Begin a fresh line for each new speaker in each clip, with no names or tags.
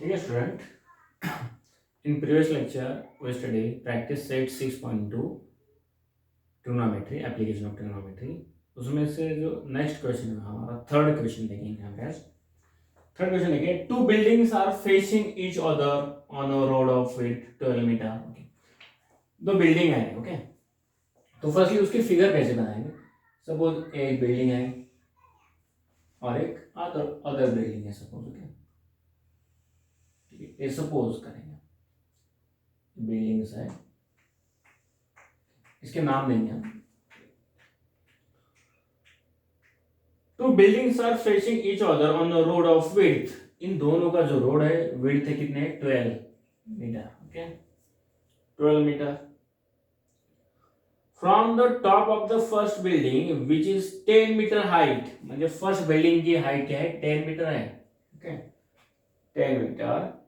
ठीक है student, in previous lecture we study practice set 6.2 trigonometry, application of trigonometry. उसमें से जो नेक्स्ट क्वेश्चन है हमारा थर्ड क्वेश्चन देखेंगे हम गाइस। थर्ड क्वेश्चन देखिए, two buildings are facing each other on a road of width 12 metre. Okay, दो building है। ओके, तो फर्स्टली उसकी फिगर कैसे बनाएंगे। सपोज एक बिल्डिंग है और एक अदर अदर बिल्डिंग है सपोज। ओके, ये सपोज करेंगे बिल्डिंग्स है, इसके नाम देंगे हम। Two buildings are facing each other on the road of width. इन दोनों का जो रोड है विड्थ है कितने, 12 metre. Okay, 12 metre. From the top of the first building which is 10 metre height, म्हणजे फर्स्ट बिल्डिंग की हाइट क्या है, 10 मीटर है। Okay, 10 metre.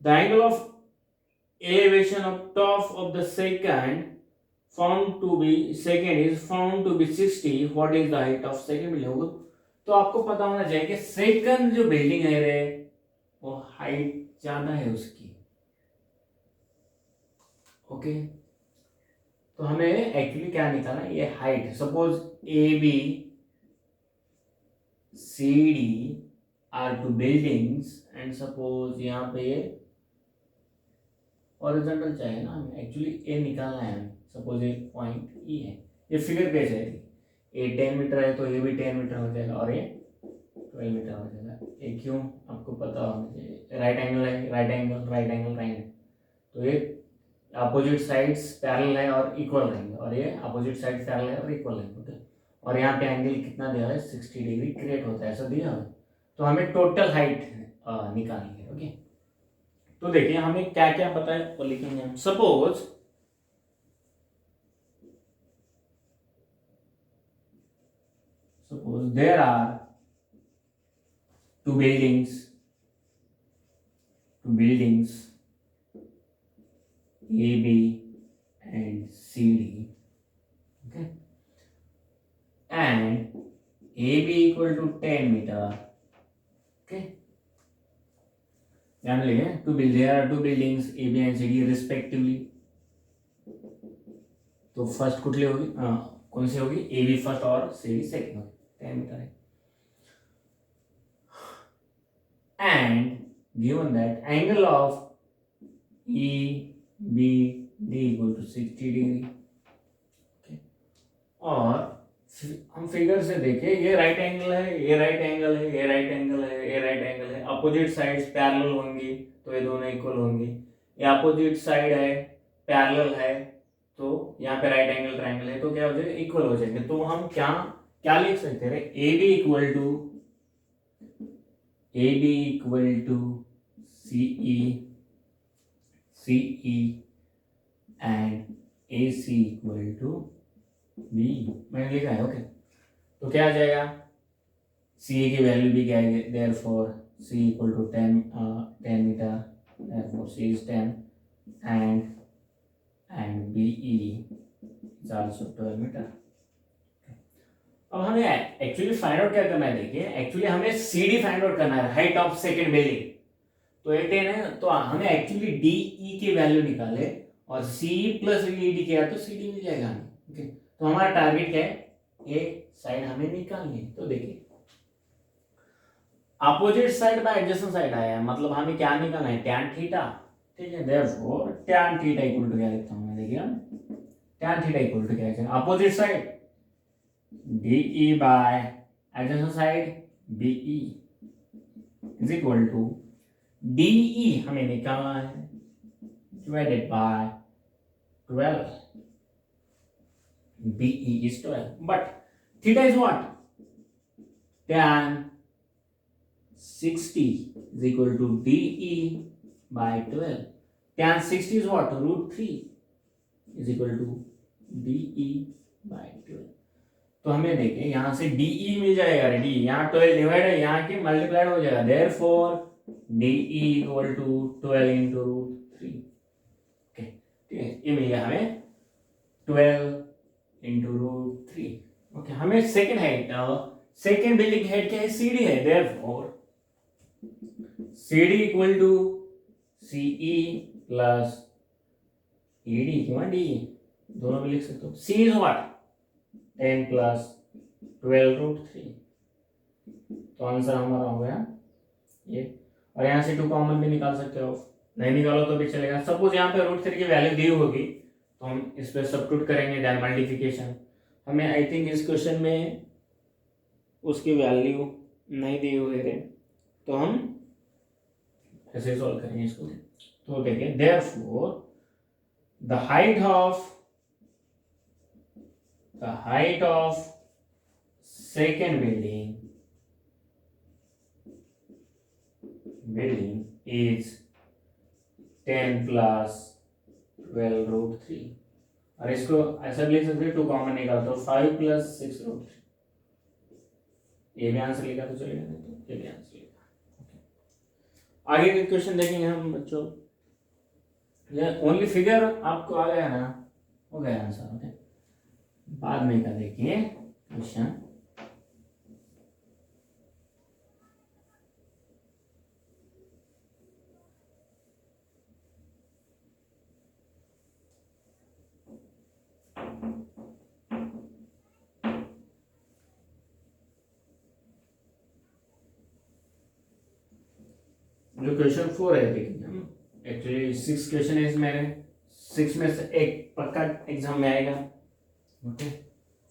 The angle of elevation of top of the second is found to be 60. What is the height of second building होगा, तो आपको पता होना चाहिए कि सेकंड जो बिल्डिंग है रे वो हाइट ज्यादा है उसकी। ओके, तो हमें एक्चुअली क्या निकालना है, ये height. Suppose A B C D are two buildings and suppose यहाँ पे ये हॉरिजॉन्टल चाहिए ना हमें, एक्चुअली ए निकालना है हमें। सपोज ये पॉइंट ई है, ये फिगर कैसे है, ए 10 मीटर है तो ये भी 10 मीटर हो जाएगा और ये 12 मीटर हो जाएगा। ये क्यों आपको पता होना चाहिए, राइट एंगल है, right angle right angle right, तो ये अपोजिट साइड्स पैरेलल है और इक्वल रहेंगे, और ये अपोजिट साइड पैरेलल है और इक्वल रहेंगे। ओके, और यहाँ पे एंगल कितना दिया है, 60 डिग्री क्रिएट होता है, ऐसा दिया है। तो हमें टोटल हाइट निकालनी है। ओके, तो देखिए हमें क्या क्या पता है वो लिखेंगे हम। Suppose there are two buildings A B and C D. Okay, and A B equal to 10 metre. Okay, ध्यान रखिए, there are two buildings A, B and C, D respectively। तो फर्स्ट कुठली होगी, कौन सी होगी, ए बी फर्स्ट और C D second होगी, 10 metre है। And given that angle of E B D equal to 60 degree. और हम फिगर से देखें, ये राइट एंगल है, ये राइट एंगल है, ये राइट एंगल है, ये राइट एंगल है। अपोजिट साइड्स पैरेलल होंगी तो ये दोनों इक्वल होंगी। ये अपोजिट साइड है, पैरेलल है, तो यहाँ पे राइट एंगल ट्रायंगल है, तो क्या हो जाएगा, इक्वल हो जाएंगे। तो हम क्या क्या लिख सकते हैं, A B equal to C E and A C equal to B, मैंने लिखा है। ओके, तो क्या आ जाएगा, सी की वैल्यू भी क्या है, therefore C equal to 10 metre, therefore C is 10 and B is also 12 metre. अब हमें एक्चुअली फाइंड आउट क्या करना है, देखिए एक्चुअली हमें सी डी फाइंड आउट करना है, हाइट ऑफ सेकंड बिल्डिंग। तो ये 10 है, तो हमें एक्चुअली डी ई की वैल्यू निकाले और सी प्लस ई डी किया तो सी डी मिल जाएगा हमें। ओके, तो हमारा टारगेट क्या है, ए साइड हमें निकालनी है। तो देखिए opposite side bye adjacent side आया है, मतलब हमें क्या निकालना है, tan थीटा। ठीक है, therefore tan theta equal to क्या लिखता हूं मैं, देखिए tan थीटा इक्वल टू क्या है, opposite side DE by adjacent side BE is equal to DE हमें निकालना है divided by 12, BE is 12, but theta is what, tan 60 is equal to DE by 12. Tan 60 is what, √3 is equal to DE by 12। तो हमें देखें यहाँ से DE मिल जाएगा, D यहाँ 12 डिवाइड है, यहाँ के मल्टीप्लाइड हो जाएगा, therefore DE equal to 12 into √3। ठीक है, ये मिल गया हमें 12 इंटू √3। ओके, हमें second height, second building height क्या है, CD है, therefore C D equal to C E plus E D क्यों डी, दोनों भी लिख सकते हो। सी इज व्हाट 10 प्लस 12√3, तो आंसर हमारा हो गया ये। और यहाँ से 2 कॉमन भी निकाल सकते हो, नहीं निकालो तो भी चलेगा। सपोज यहाँ पे √3 की वैल्यू दी होगी तो हम इस पे सब्स्टिट्यूट करेंगे, देन मल्टीप्लिकेशन। हमें आई थिंक इस क्वेश्चन में उसकी वैल्यू नहीं दी हुई है, तो हम ऐसे सॉल्व करेंगे इसको। तो देखिए, therefore the height of second building is 10 plus 12√3, और इसको ऐसा लिख सकते हैं 2 कॉमन निकाल तो 5 प्लस 6√3। ये भी आंसर लिखा तो चलेगा, नहीं तो ये भी आंसर लिखा। आगे के क्वेश्चन देखेंगे हम बच्चों। ये ओनली फिगर आपको आ गया ना, हो गया आंसर। ओके, बाद में का देखिए क्वेश्चन। जो क्वेश्चन 4 है देखेंगे हम। एक्चुअली 6 क्वेश्चन है इसमें, 6 में से एक पक्का एग्जाम में आएगा। ओके,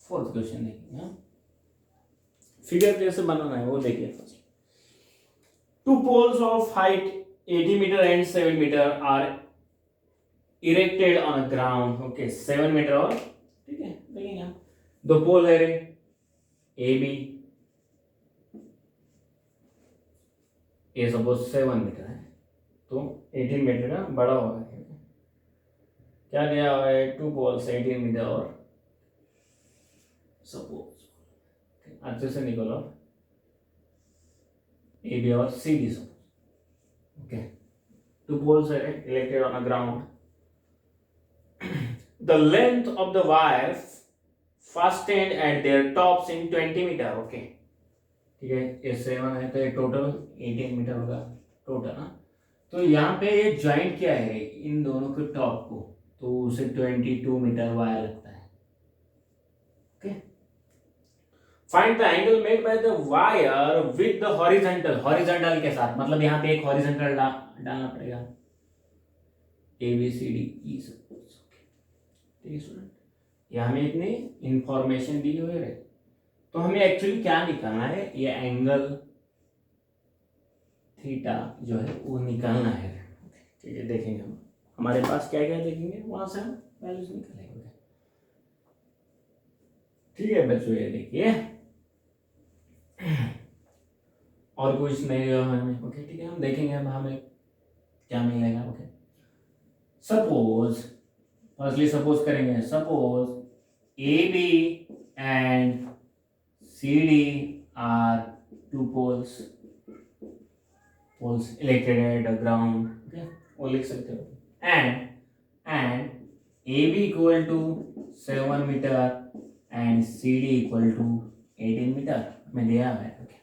4th क्वेश्चन देखेंगे हम। फिगर कैसे बनाना है वो देखिए first. 2 poles of height 80 meter and 7 meter are erected on a ground. Okay, 7 metre और, ठीक है, देखेंगे हम। 2 पोल है रे, ए बी, ये सपोज 7 मीटर है तो 18 मीटर का बड़ा होगा। क्या दिया हुआ है, 2 पोल्स 18 मीटर और सपोज अच्छे से निकलो ए बी और C D suppose. Okay, 2 poles are erected on a ground. The length of the wire fastened at their tops in 20 meter. Okay, ठीक है, ये 7 है तो ये टोटल 18 मीटर होगा टोटल ना। तो यहाँ पे ये ज्वाइंट किया है इन दोनों के टॉप को, तो उसे 22 मीटर वायर लगता है। Okay, find the angle made by the wire with the horizontal के साथ, मतलब यहाँ पे एक हॉरिजॉन्टल डालना पड़ेगा, A B C D E suppose. ठीक है स्टूडेंट, यहाँ हमें इतनी इंफॉर्मेशन दी हुई है, तो हमें एक्चुअली क्या निकालना है, ये एंगल थीटा जो है वो निकालना है। ठीक है, देखेंगे हम हमारे पास क्या क्या देखेंगे, वहां से हम वैल्यूज निकालेंगे। ठीक है बच्चों, ये देखिए और कुछ नहीं हमें। ओके, ठीक है, हम देखेंगे हम हमें क्या मिलेगा। ओके, सपोज फर्स्टली सपोज करेंगे, suppose A B and C D are 2 poles erected at a ground. Okay, वो लिख सकते हो। and AB equal to 7 metre and CD equal to 18 metre में दिया है। ओके,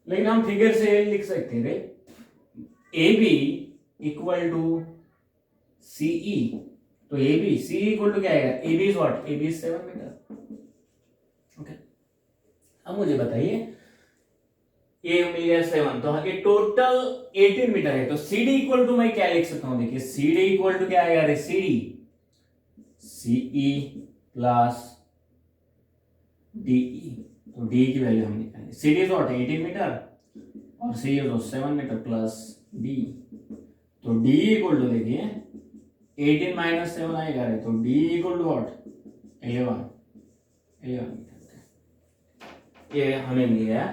लेकिन हम फिगर से लिख सकते थे AB इक्वल टू CE, तो AB CE इक्वल टू क्या आएगा, AB is what, AB is 7 metre. Okay, अब मुझे बताइए ये मिल गया 7, तो ये टोटल 18 मीटर है, तो CD इक्वल टू मैं क्या लिख सकता हूं, देखिए CD इक्वल टू क्या आएगा रे, CD CE प्लस DE, तो D की वैल्यू हम निकालेंगे। CD इज व्हाट 18 मीटर और C is 7 metre plus D, तो D इक्वल टू देखिए 18 माइनस 7 आएगा रे, तो D equal to what 11 metre. ये हमें मिल गया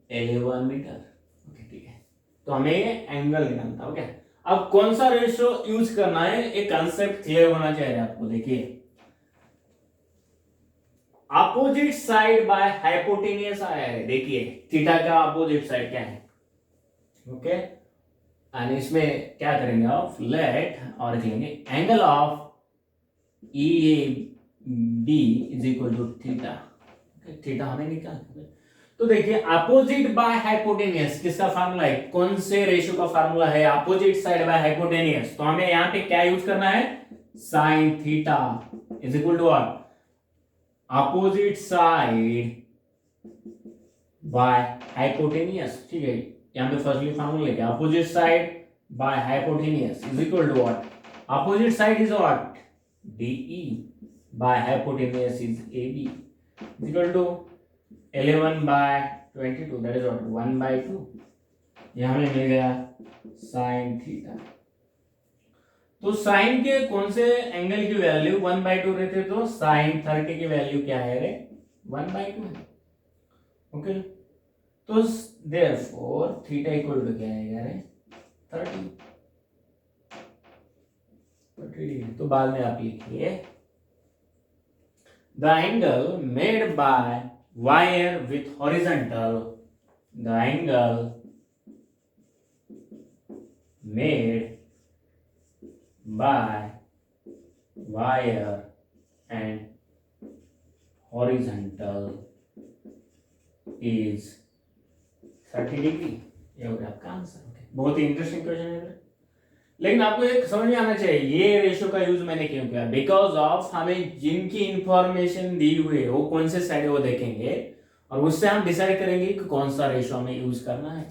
11 मीटर। ओके, ठीक है, तो हमें एंगल निकालना। ओके, अब कौन सा रेशियो यूज करना है, एक कांसेप्ट क्लियर होना चाहिए आपको। देखिए, अपोजिट साइड बाय हाइपोटेनियस आया है, देखिए थीटा का अपोजिट साइड क्या है। ओके, एंड इसमें क्या करेंगे आप, लेट और लिखेंगे angle of E B is equal to theta. Theta हमें निकालना है, तो देखिए अपोजिट बाय हाइपोटेनियस किसका फार्मूला है, कौन से रेशियो का फार्मूला है, अपोजिट साइड बाय हाइपोटेनियस। तो हमें यहां पे क्या यूज करना है, sine theta is equal to what, opposite side by hypotenuse. ठीक है, यहां पे फर्स्टली फार्मूला लेके opposite side by hypotenuse is equal to what, opposite side is what, DE by hypotenuse is AB is equal to 11/22 that is what 1/2। ये हमें मिल गया sine theta. तो sign के कौन से एंगल की वैल्यू 1/2 रहते, तो साइन 30 की वैल्यू क्या है रे, 1/2 है। ओके, तो देयरफॉर थीटा इक्वल टू क्या आएगा रे, 30 डिग्री। तो बाद में आप लिखिए the angle made bye wire with horizontal, the angle made by wire and horizontal is 30 degree. ये हो गया आपका आंसर। बहुत ही इंटरेस्टिंग क्वेश्चन है, लेकिन आपको एक समझ में आना चाहिए ये रेशियो का यूज मैंने क्यों किया, बिकॉज ऑफ हमें जिनकी इंफॉर्मेशन दी हुई है वो कौन से साइड है वो देखेंगे और उससे हम डिसाइड करेंगे कि कौन सा रेशियो हमें यूज करना है।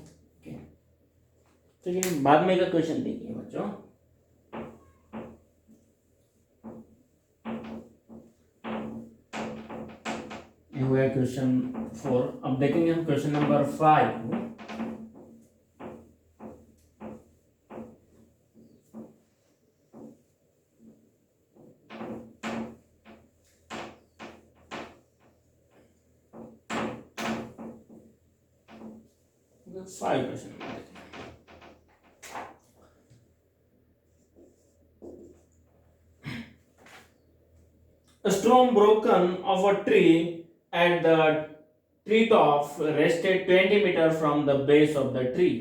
ठीक है, बाद में का क्वेश्चन देखिए बच्चों। ये हुआ क्वेश्चन 4। अब देखेंगे हम question number 5। Five question A storm broken of a tree at the tree top rested 20 meters from the base of the tree,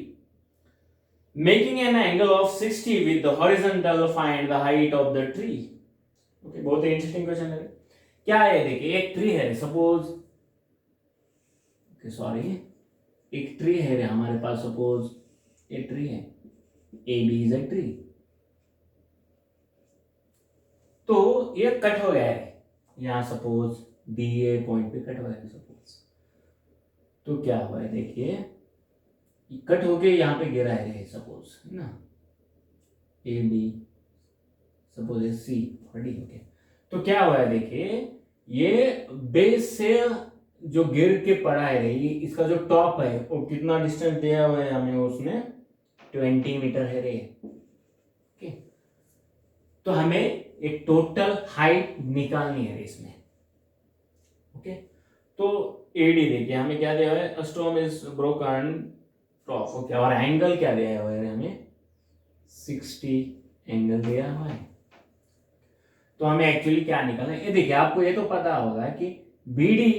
making an angle of 60 with the horizontal. Find the height of the tree. Okay, बहुत ही interesting question है। क्या है, देखिए एक tree है suppose, sorry एक tree है रे हमारे पास, सपोज एक ट्री है, AB इज ए ट्री। तो ये कट हो गया है यहाँ, सपोज DA पॉइंट पे कट हो गया है सपोज। तो क्या हुआ है देखिए, कट होके यहाँ पे गिरा है सपोज, है ना, AB सपोज C और D। ओके, तो क्या हुआ है देखिए, ये बेस से जो गिर के पड़ा है रे, इसका जो टॉप है वो कितना डिस्टेंस दिया हुआ है हमें, उसने 20 मीटर है रे। ओके, तो हमें एक टोटल हाइट निकालनी है इसमें। ओके, तो AD देखिए हमें क्या दिया हुआ है, stone is broken top. Okay, और एंगल क्या दिया हुआ है हमें, 60 एंगल दिया हुआ है। तो हमें एक्चुअली क्या निकालना है, ये देखिए आपको ये तो पता होगा कि BD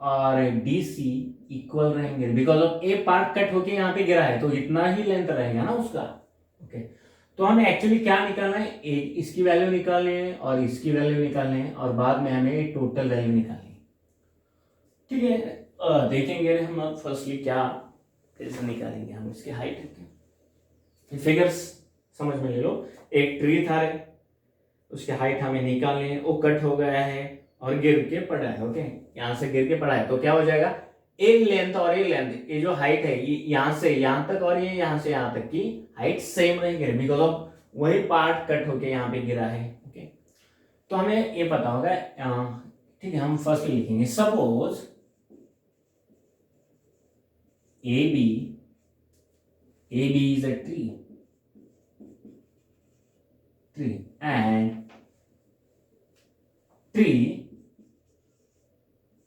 और DC इक्वल रहेंगे, because of A part cut होके यहाँ पे गिरा है तो इतना ही लेंथ रहेगा ना उसका। ओके, तो हमें एक्चुअली क्या निकालना है, इसकी वैल्यू निकालनी है और इसकी वैल्यू निकालनी है और बाद में हमें टोटल वैल्यू निकालनी है। ठीक है, देखेंगे हम फर्स्टली क्या कैसे निकालेंगे हम इसकी हाइट। फिगर्स समझ में ले लो, एक ट्री था रे, उसकी हाइट हमें निकालनी है, वो कट हो गया है और गिर के पड़ा है। ओके, यहां से गिर के पड़ा है तो क्या हो जाएगा, एक लेंथ और एक लेंथ, ये जो हाइट है ये यहां से यहां तक और ये यहां से यहां तक की हाइट सेम रहेंगे, बिकॉज ऑफ वही पार्ट कट होके यहां पे गिरा है। ओके, तो हमें ये पता होगा। ठीक है, हम फर्स्ट लिखेंगे suppose AB is a tree and tree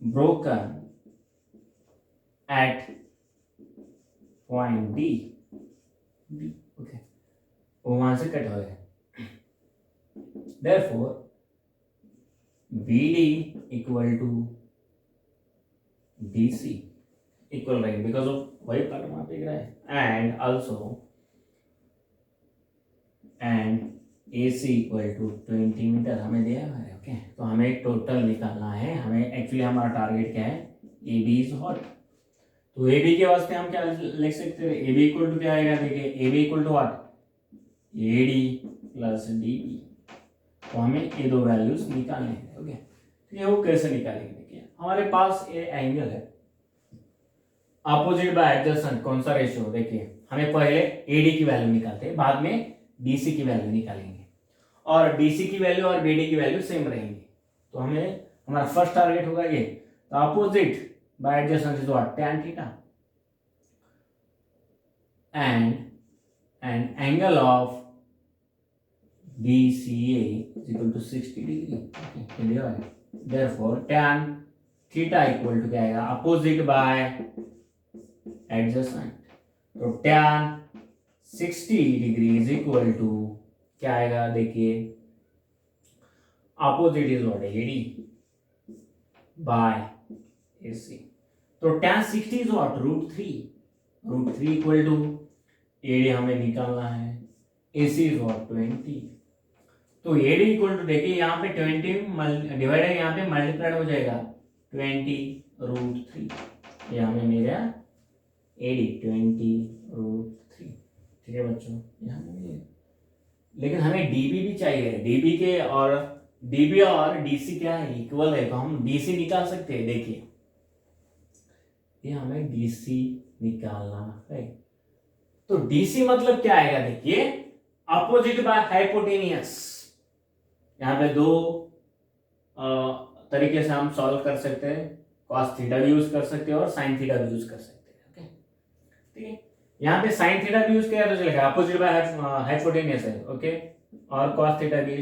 broken at point D। Okay, वो वहां से कट हो गया, therefore BD equal to DC equal रहेंगे, बिकॉज ऑफ वही पार्ट वहां पे गिरा है। And also and AC equal to 20 metre हमें दिया हुआ है। ओके, तो हमें टोटल निकालना है, हमें एक्चुअली हमारा टारगेट क्या है, AB इज व्हाट तो ए बी के वास्ते हम क्या लिख सकते हैं, ए बी इक्वल टू क्या आएगा, देखिए A B equal to what, A D plus D B. तो हमें ये दो वैल्यूज निकालने हैं। ओके, तो ये वो कैसे निकालेंगे, देखिए हमारे पास ये एंगल है, अपोजिट बाय एडजेसेंट कौन सा रेशियो, देखिए हमें पहले एडी की वैल्यू निकालते हैं, बाद में डीसी की वैल्यू निकालेंगे, और डीसी की वैल्यू और बीडी की वैल्यू सेम रहेंगी। तो हमें हमारा फर्स्ट टारगेट होगा ये, तो opposite by adjacent is what, tan theta, and angle of BCA is equal to 60 degree. Okay, therefore tan theta equal to क्या आएगा, अपोजिट बाय एडजेसेंट, तो tan 60 degree is equal to क्या आएगा, देखिए opposite is what, AD by AC, तो tan 60 is what, √3 equal to AD हमें निकालना है, AC इज व्हाट 20, तो एडी इक्वल टू देखिए यहाँ पे 20 डिवाइडेड यहाँ पे मल्टीप्लाइड हो जाएगा 20√3, ये हमें मिलेगा एडी 20√3। ठीक है बच्चों, ये हमें मिलेगा, लेकिन हमें डीबी भी चाहिए, डीबी और डीसी क्या है, इक्वल है, तो हम डीसी निकाल सकते हैं। देखिए ये हमें डीसी निकालना है, तो डीसी मतलब क्या आएगा, देखिए अपोजिट बाय हाइपोटेनियस। यहाँ पे दो तरीके से हम सॉल्व कर सकते हैं, cos थीटा भी यूज कर सकते हैं और sin थीटा भी यूज कर सकते हैं। ओके, ठीक है, यहाँ पे sin थीटा भी यूज किया तो चलेगा, अपोजिट बाय हाइपोटेनियस है। ओके, और cos थीटा भी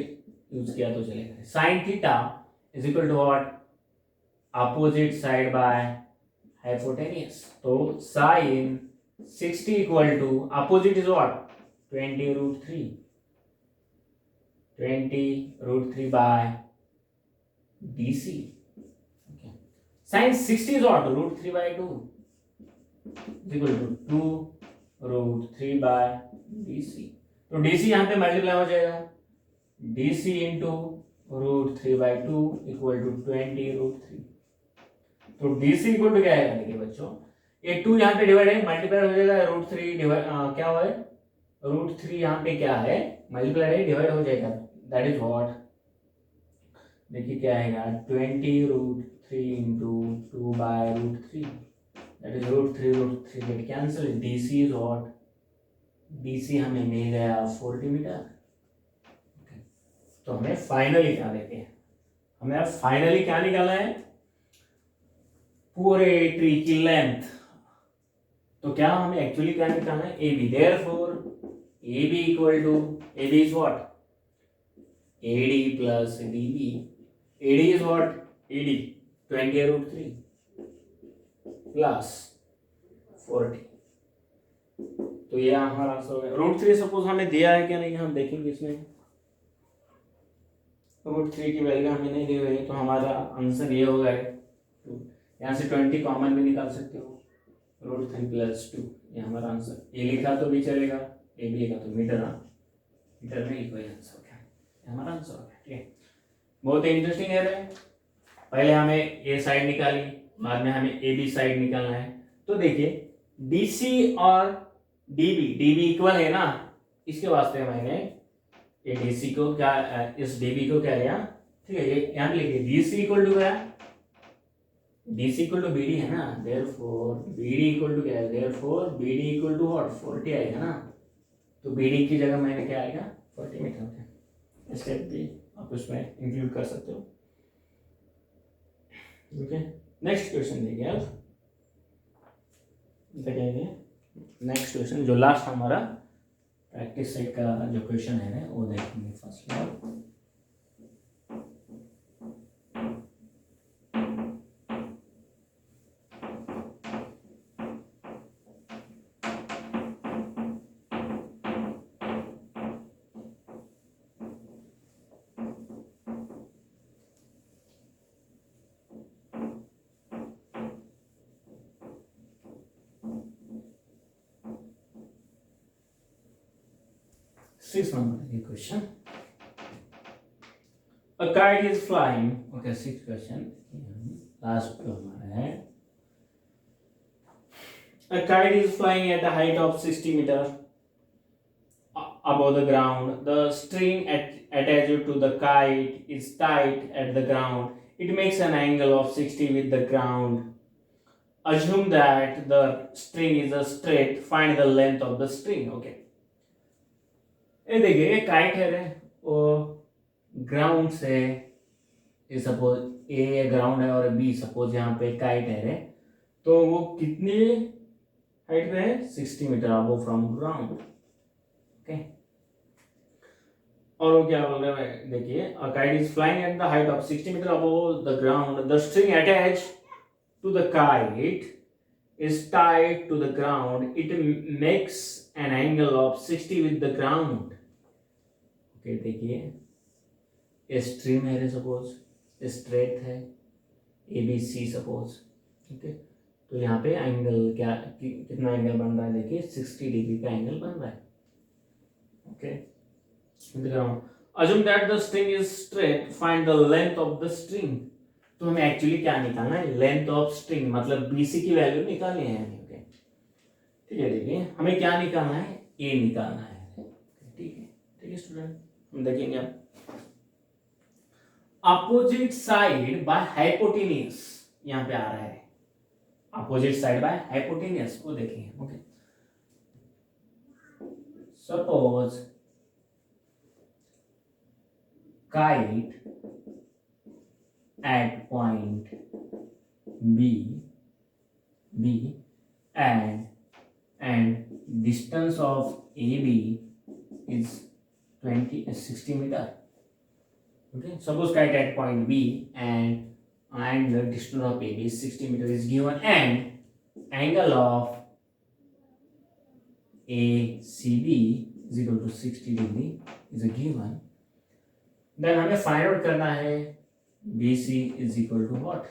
यूज किया तो चलेगा। sin theta is equal to what, opposite side by hypotenuse, तो sin 60 equal to opposite is what 20√3 by BC। sin 60 is what, √3 by 2 is equal to 2√3 by BC, तो DC यहाँ पे multiply हो जाएगा, DC into √3 by 2 equal to 20√3, तो DC equal to क्या आएगा, देखिए बच्चों ये 2 यहाँ पे डिवाइड है, मल्टीप्लाई हो जाएगा, √3 क्या हुआ है, √3 यहाँ पे क्या है, मल्टीप्लाई है, डिवाइड हो जाएगा, दैट इज व्हाट, देखिए क्या आएगा 20√3 into 2 by √3, that is √3 get cancel, DC is what, DC हमें मिल गया 40 मीटर। तो हमें फाइनली क्या लेते हैं, हमें अब फाइनली क्या निकालना है, पूरे ट्री की लेंथ। तो क्या हमें एक्चुअली क्या निकालना है, AB, therefore AB equal to, AB is what, AD plus DB, AD is what, AD 20√3 plus 40, तो ये हमारा आंसर हो गया। √3 सपोज हमें दिया है क्या नहीं, हम देखेंगे इसमें, √3 की वैल्यू हमें नहीं दी हुई, तो हमारा आंसर ये होगा, यहाँ से 20 कॉमन भी निकाल सकते हो, √3 प्लस 2, ये हमारा आंसर, ये लिखा तो भी चलेगा, ए भी लिखा तो मीटर, मीटर में लिखो, ये आंसर हो गया, हमारा आंसर हो गया। ठीक है, बहुत ही इंटरेस्टिंग है। पहले हमें ए साइड निकाली, बाद में हमें ए बी साइड निकालना है। तो देखिए डीसी और डीबी इक्वल है ना, इसके वास्ते मैंने ये डीसी को क्या, इस डीबी को क्या लिया, ठीक है, ये यहाँ पे लिखिए डीसी इक्वल टू क्या, डीसी इक्वल टू बीडी है ना, देयरफॉर बीडी इक्वल टू क्या है, therefore BD equal to what 40 आएगा ना, तो बीडी की जगह मैंने क्या आएगा 40 मीटर। स्टेप भी आप उसमें इंक्लूड कर सकते हो। ओके, नेक्स्ट क्वेश्चन देखिए आप, देखेंगे नेक्स्ट क्वेश्चन, जो लास्ट हमारा प्रैक्टिस सेट का जो क्वेश्चन है ना, वो देखेंगे फर्स्ट में। Sixth number question. A kite is flying. Okay, sixth question. Last जो हमारा है, A kite is flying at a height of 60 meter above the ground. The string attached to the kite is tight at the ground. It makes an angle of 60 with the ground. Assume that the string is a straight. Find the length of the string. Okay. ये देखिए ये kite है वो ground से ये suppose ए ground है और B suppose यहाँ पे काइट है तो वो कितनी हाइट पे है 60 metre above from ground. Okay. और वो क्या बोल रहे हैं देखिए a kite is flying at the height of 60 meter above the ground. The string attached to the kite is tied to the ground. It makes an angle of 60 with the ground. Okay देखिए ये stream है suppose straight है ABC suppose. Okay तो यहाँ पे angle क्या कितना angle बन रहा है देखिए 60 डिग्री का एंगल बन रहा है. Okay. the ground. Assume that the string is straight. Find the length of the string. तो हमें एक्चुअली क्या निकालना है लेंथ ऑफ स्ट्रिंग मतलब BC की वैल्यू निकालनी है हमें. ओके ठीक है. देखिए हमें क्या निकालना है A निकालना है. ठीक है स्टूडेंट हम देखेंगे अब अपोजिट साइड बाय हाइपोटेन्यूज यहाँ पे आ रहा है अपोजिट साइड बाय हाइपोटेन्यूज को देखेंगे. Okay suppose kite at point B and distance of AB is 60 meter. Okay, suppose kite at point B and the distance of AB is 60 meter is given and angle of ACB is equal to 60 degree is a given. Then हमें find out करना है BC is equal to what.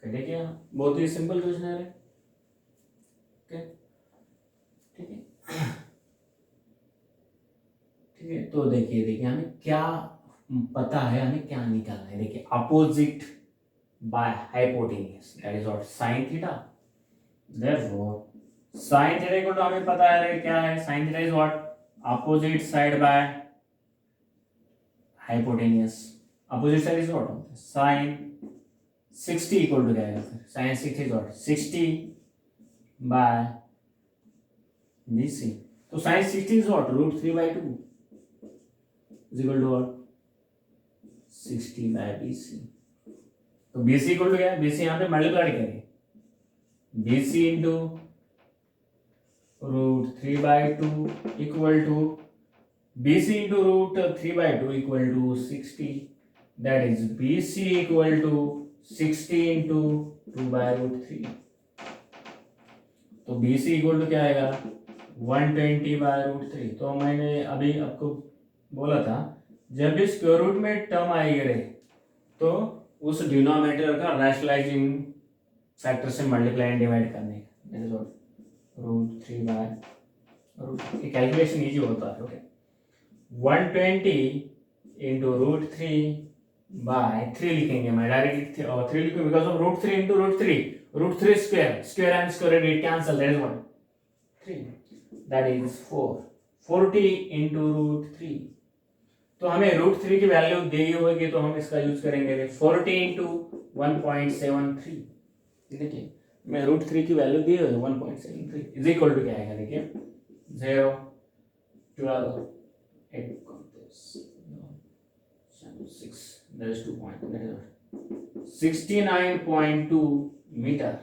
देखिए बहुत ही simple question है. Okay ठीक है. तो देखिए हमें क्या पता है हमें क्या निकालना है. देखिए opposite by hypotenuse that is what sin theta. Therefore sin theta equal to हमें पता है क्या है sin theta is what opposite side by hypotenuse. Opposite side is what? Sin 60 equal to क्या है फिर sin 60 is what 60 by BC. तो sin 60 is what root 3 by 2 is equal to what 60 by BC. तो BC equal to क्या है BC यहाँ पे multiply करेंगे BC into root 3 by 2 equal to BC into root 3 by 2 equal to 60. That is BC equal to 60 into 2 by root 3. तो BC equal to क्या आएगा 120 by root 3. तो मैंने अभी आपको बोला था जब भी स्क्वायर रूट में टर्म आएगी रहे तो उस डिनोमिनेटर का रैशनलाइजिंग फैक्टर से मल्टीप्लाई एंड डिवाइड करने का root 3 by root. Calculation easy होता है. ओके 120 into root 3 by 3 लिखेंगे मैं डायरेक्ट 3 लिखूंगा because of root 3 into root 3 square and square it cancel that is what 3 that is 40 into root 3. तो हमें root 3 की वैल्यू दी होगी तो हम इसका यूज करेंगे 40 into 1.73. देखिए मैं root 3 की वैल्यू दी हुई 1.73 is equal to क्या आएगा देखिए 0 12 8 6 that is 2 point that is 69.2 meter.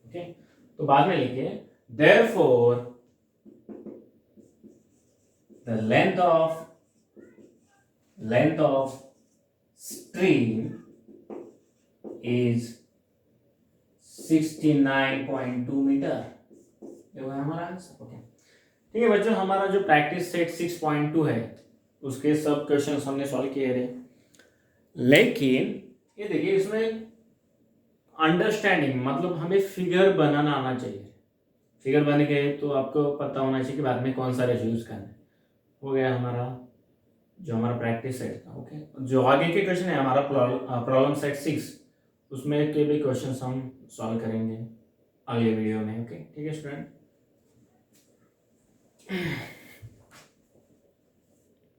okay तो बाद में लिखिए therefore the length of string is 69.2 meter. ये हुआ हमारा आंसर. ओके ठीक है बच्चों हमारा जो प्रैक्टिस सेट 6.2 है उसके सब क्वेश्चन हमने सॉल्व किए थे. लेकिन ये देखिए इसमें अंडरस्टैंडिंग मतलब हमें फिगर बनाना आना चाहिए. फिगर बन गए तो आपको पता होना चाहिए कि बाद में कौन सा रेशो यूज करना है. हो गया हमारा जो हमारा प्रैक्टिस सेट था. ओके जो आगे के क्वेश्चन है हमारा प्रॉब्लम सेट 6 उसमें के भी क्वेश्चन हम सॉल्व करेंगे. अगले वीडियो में। ओके, ठीक है स्टूडेंट।